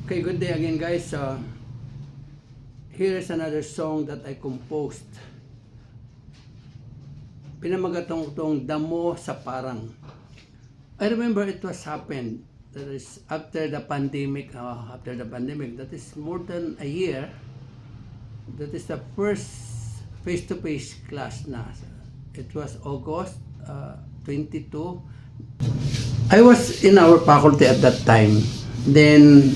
Okay, good day again, guys. Here is another song that I composed. Pinamagatong tong Damo sa Parang. I remember it was happened. That is after the pandemic. That is more than a year. That is the first face-to-face class na. It was August 22. I was in our faculty at that time. Then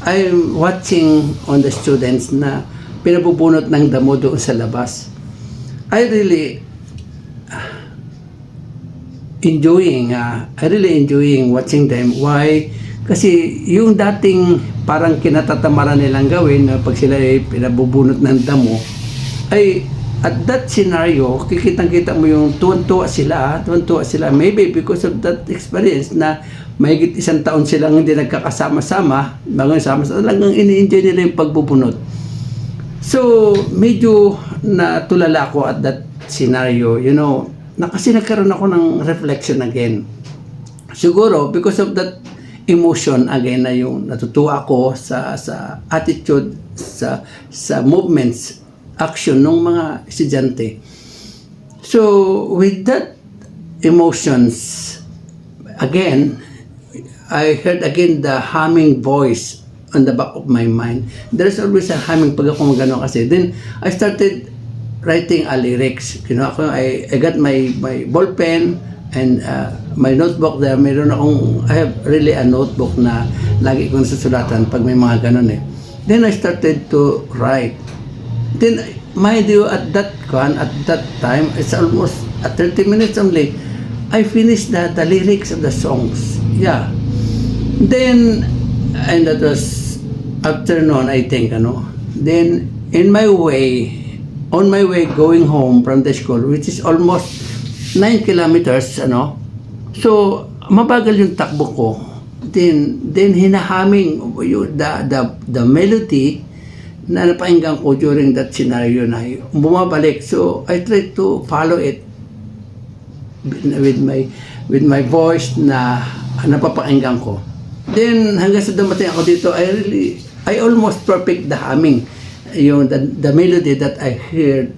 I'm watching on the students na pinabubunot ng damo doon sa labas. I really enjoying watching them. Why? Kasi yung dating parang kinatatamaran nilang gawin na pag sila ay pinabubunot ng damo, ay at that scenario, kikitang-kita mo yung tuwan-tuwa sila. Maybe because of that experience na mahigit 1 taon silang hindi nagkakasama-sama, talagang ini-enjoy nila yung pagbubunot. So, medyo natulala ko at that scenario, na kasi nagkaroon ako ng reflection again. Siguro, because of that emotion again na yung natutuwa ko sa attitude, sa movements, action ng mga estudyante. So, with that emotions, again, I heard again the humming voice on the back of my mind. There's always a humming pag ako magano kasi. Then, I started writing a lyrics. I got my ball pen and my notebook there. I have really a notebook na lagi ko nasusulatan pag may mga ganon eh. Then, I started to write. Then, mind you, at that time, it's almost 30 minutes only, I finished the lyrics of the songs. Yeah. Then, and that was afternoon, I think, Then, on my way going home from the school, which is almost 9 kilometers, So, mabagal yung takbo ko. Then hinahaming the melody na napakinggan ko during that scenario na bumabalik. So, I tried to follow it with my voice na napapakinggan ko. Then, hanggang sa dumating ako dito, I almost perfect the humming, the melody that I heard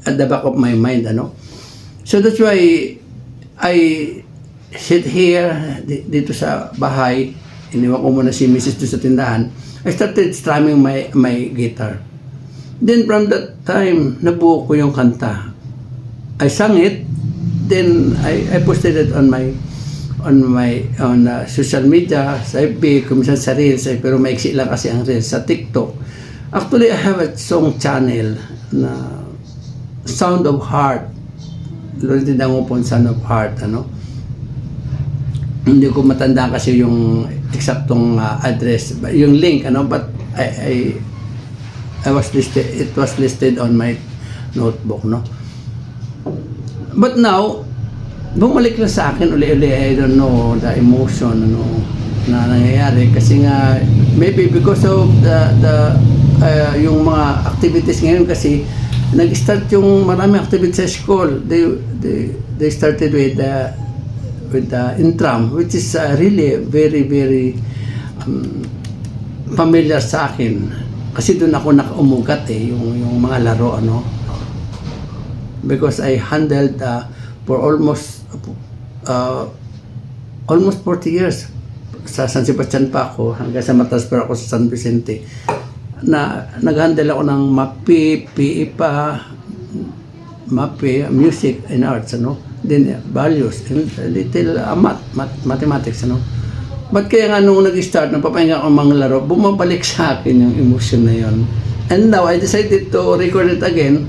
at the back of my mind, So, that's why I sit here, dito sa bahay, iniwan ko muna si Mrs. doon sa tindahan. I started strumming my guitar. Then from that time, nabuo ko yung kanta. I sang it, then I posted it on social media, sa FB, kuminsan sa Reels, pero maiksi lang kasi ang Reels, sa TikTok. Actually, I have a song channel na Sound of Heart. Lorin tindango po Sound of Heart, Hindi ko matanda kasi yung eksaktong address, yung link, but I was listed, it was listed on my notebook, But now, bumalik lang sa akin uli-uli, I don't know, the emotion, na nangyayari, kasi nga, maybe because of yung mga activities ngayon, kasi nag-start yung maraming activities sa school. They started with the Intram, which is really very, very familiar sa akin. Kasi doon ako nakaumugat yung mga laro, Because I handled for almost 40 years sa San Sebastian pa ako, hanggang sa matransfer ako sa San Vicente. Na nag-handle ako ng MAPI, Music and Arts, Then values, and a little mathematics, But kaya nga nung nag-start, napapahinggan ko mga laro, bumabalik sa akin yung emotion na yon. And now, I decided to record it again,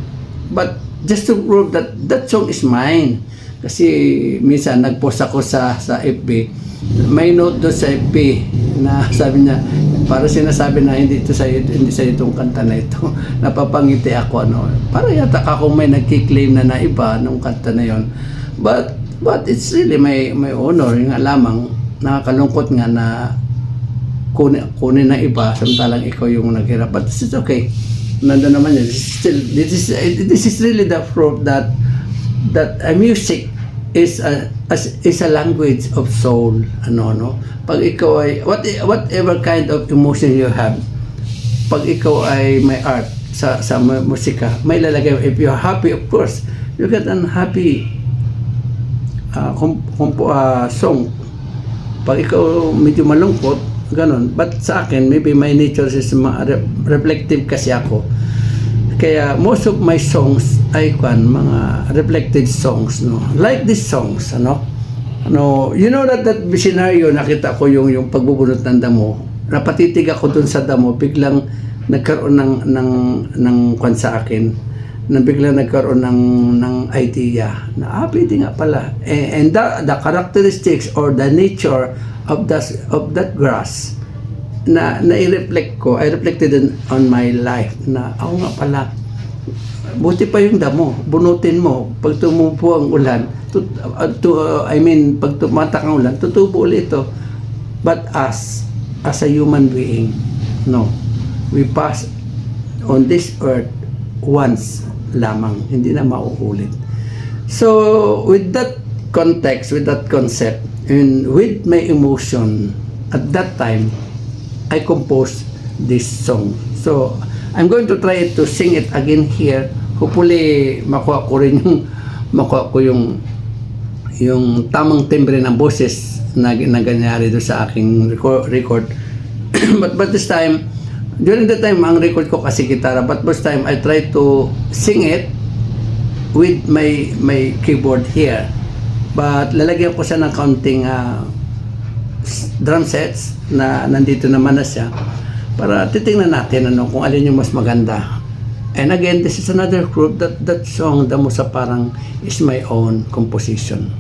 but just to prove that that song is mine. Kasi minsan, nag-post ako sa FB, may note doon sa FB na sabi niya, para sinasabi na hindi sa itong kanta na ito. Napapangiti ako, Para yata ako may nagki-claim na iba nung kanta na yon. But it's really my honor, yung lamang nakakalungkot nga na kunin ng iba samantalang ikaw yung naghirap. But it's okay. Nandun naman yun. This is really the proof that music is as is a language of soul, ano, no? Pag ikaw ay whatever kind of emotion you have, pag ikaw ay may art sa musika, may lalagay. If you're happy, of course, you get an happy song. Pag ikaw medyo malungkot, ganun. But sa akin, maybe my nature is reflective kasi ako. Kaya most of my songs ay mga reflective songs, no? Like these songs, ano? You know that scenario, nakita ko yung pagbubunot ng damo. Napatitig ako dun sa damo, biglang nagkaroon ng kwan sa akin. Biglang nagkaroon ng idea na pwede nga pala. And the characteristics or the nature of that grass na i-reflect ko, I reflected on my life na ako nga pala, buti pa yung damo, bunutin mo, pag tumupo ang ulan, pag tumatak ang ulan, tutubo ulit ito. But as a human being, no, we pass on this earth once lamang, hindi na mauulit. So, with that context, with that concept, and with my emotion, at that time, I composed this song. So, I'm going to try to sing it again here. Hopefully, makuha ko yung tamang timbre ng boses na ganyari doon sa aking record. but this time, during the time, ang record ko kasi gitara, but this time, I try to sing it with my keyboard here. But lalagyan ko siya ng counting drum sets na nandito naman na siya para titingnan natin kung alin yung mas maganda. And again, this is another group that song, Damo sa Parang, is my own composition.